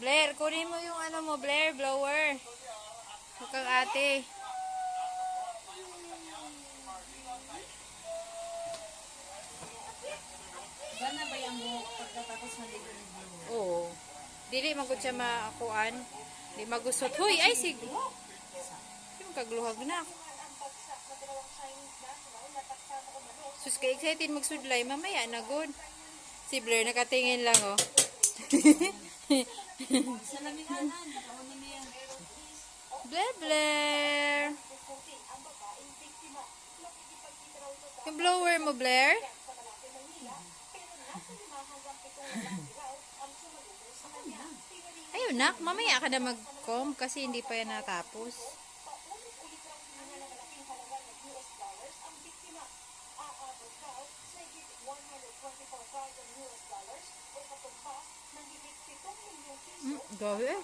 Blair, kunin mo yung ano mo, Blair, blower. Huwag kang ate. Gana ba yung buhok pagkatapos maligo ng buhok? Oo. Dili magud siya maakuan. Di magusot. Huy, ay sig. Yung kagluhag na. Sus ka excited magsudlay, mamaya na good. Si Blair nakatingin lang oh. Sa laminganan, kauna niya. Blair, Blair. Yung blower mo, Blair? Ayun nak, mamaya ka na mag-comb kasi hindi pa yan natapos. Gawi eh.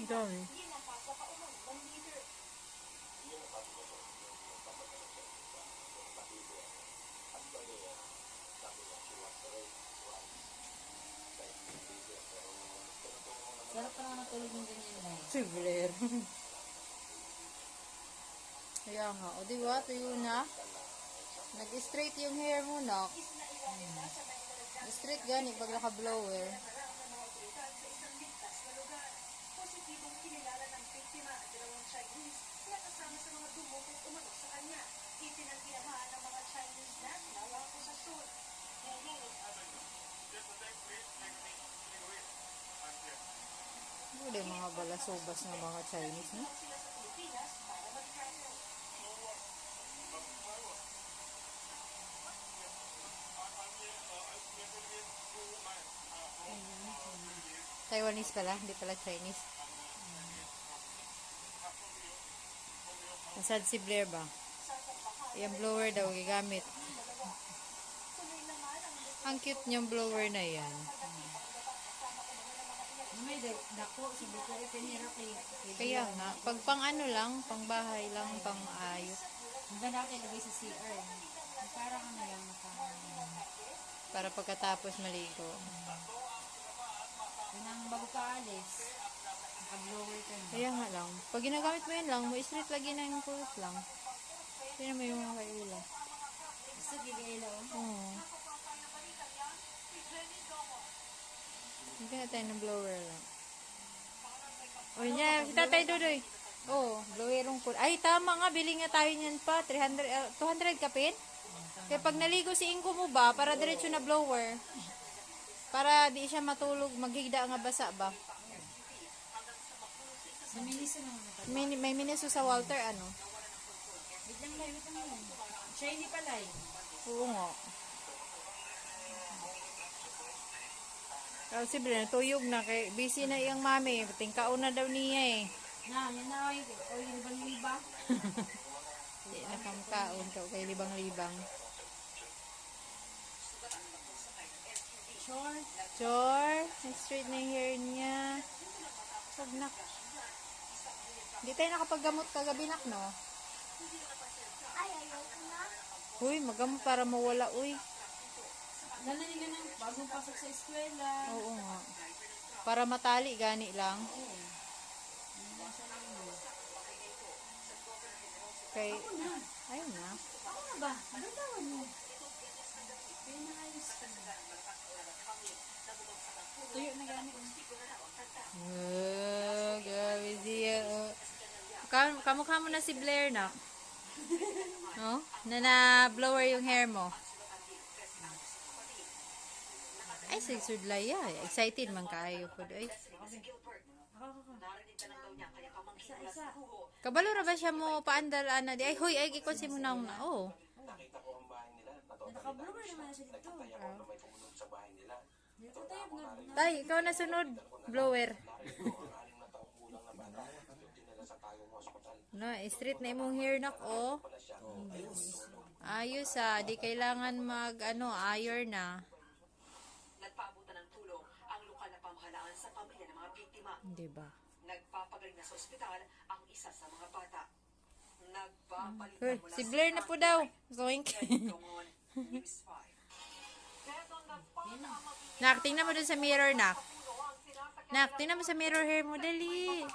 Gawi. Sarap pa naman natulog ng ganyan na eh. Si Blair. Kaya nga, o diba, tuyo na. Nag-straight yung hair mo, nak. Straight gani pag naka-blower. Hindi mga balasubas ng mga Chinese, no? Taiwanese pala, hindi pala Chinese. Nasaan si Blair ba? Yung blower daw gigamit. Ang cute niyang blower na yan. May dako, sabi ko, pinirap eh. Kaya nga, pag pang ano lang, pang bahay lang, pang ayos. Ang ganda ko ilagay sa CR. Parang ano lang, Para pagkatapos maligo. yun ang bago ka alis. Naka-blower ka na. Kaya nga lang, pag ginagamit mo yan lang, mo straight lagi na yung kulot lang. Tignan mo yung mga kaila. Gusto gigaila o? Oo. Hindi na tayo ng blower lang. O niya, si Tatay Dudoy. Oo, blowerong kulot. Ay, tama nga, bili nga tayo niyan pa. 200 kapin? Kaya pag naligo si Inko mo ba, para diretso na blower. Para di siya matulog, maghigda nga basa ba? Sa miniso naman ito. May miniso sa Walter, ano? Wait lang lang. Shiny pala eh. Oo nga. Pero si Bren, tuyog na kay busy na iyang mami. Tingkaon na daw niya eh. Na, yan na ay, o yung libang-liba. Hindi na kamkaon ka kay libang-libang. Short. Chor, straight na yung hair niya. Wag na. Hindi tayo nakapaggamot kagabi nak, no? Uy, magamot para mawala, uy. Gano'n nila ng bagong pasok sa eskwela. Oo nga. Para matali, gani lang. Kay, ayun na. Ako na ba? Ano tawag mo? Kaya naayos ka na. Tuyo na gani. Grabe siya. Kamukha mo na si Blair na. No? Na-blower yung hair mo. Ay, sigsudlay ya. Excited man kaayo po. Ay. Isa-isa. Kabalo ra ba siya mo paandar ana di? Ay, huy, ay ikon si mo na. Oh. Naka-blower naman na siya dito. Dito tayo na. Tay, ikaw na sunod. Blower. No, straight na imong hair nak, oh. Ayos ah, di kailangan mag iron na. Nagpaabutan ng tulong ang lokal na pamahalaan sa pamilya ng mga biktima. Di ba? Nagpapagaling na sa ospital ang isa sa mga bata. Hoy, Nagpapalitan mula si Blair na po daw. Zoink. News 5. Pero nagpapaabutan ang Nak, tingnan mo dun sa mirror, nak. Nak, tingnan mo sa mirror hair mo, dali.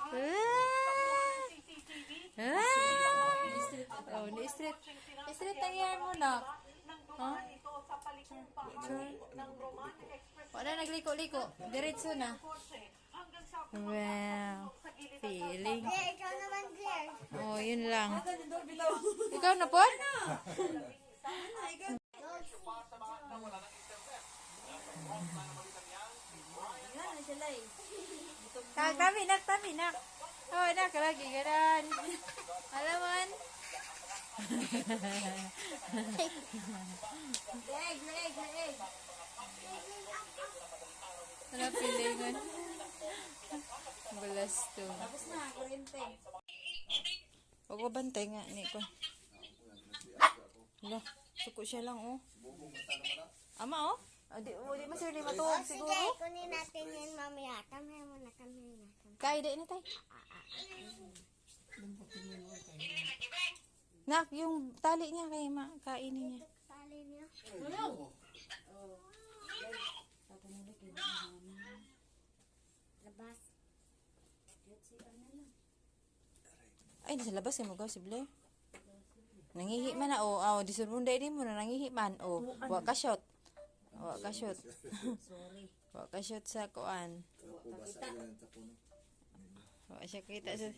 Oh, ni-straight. Straight ang hair mo, nak. Huh? Sure. Wala nagliko-liko. Diretso na. Wow. Feeling. Ikaw naman, Claire. Oh, yun lang. Ikaw na po? Tami nak. Oh, nak, lagi ganan. Alaman. Leg. Ano pilingon? Balas to. Tapos na, kurente. Huwag ko bantay nga, ni ko. Hala, suko siya lang, oh. Ama, oh. Di masiri matuwag siguro. Sige, kunin natin yun mamaya. Tamay mo na. Kaya na tayo. Nak, yung tali niya kay kainin niya. Tali niya. Labas. Ay, nasa labas mo gaw si Blair. Nangihi man na, oh. Oh, disurunday din mo na nangihi man. Oh, wa ka shot. Wa ka shot. Sorry. Wa ka shot sa kuan. Wa siya kita sa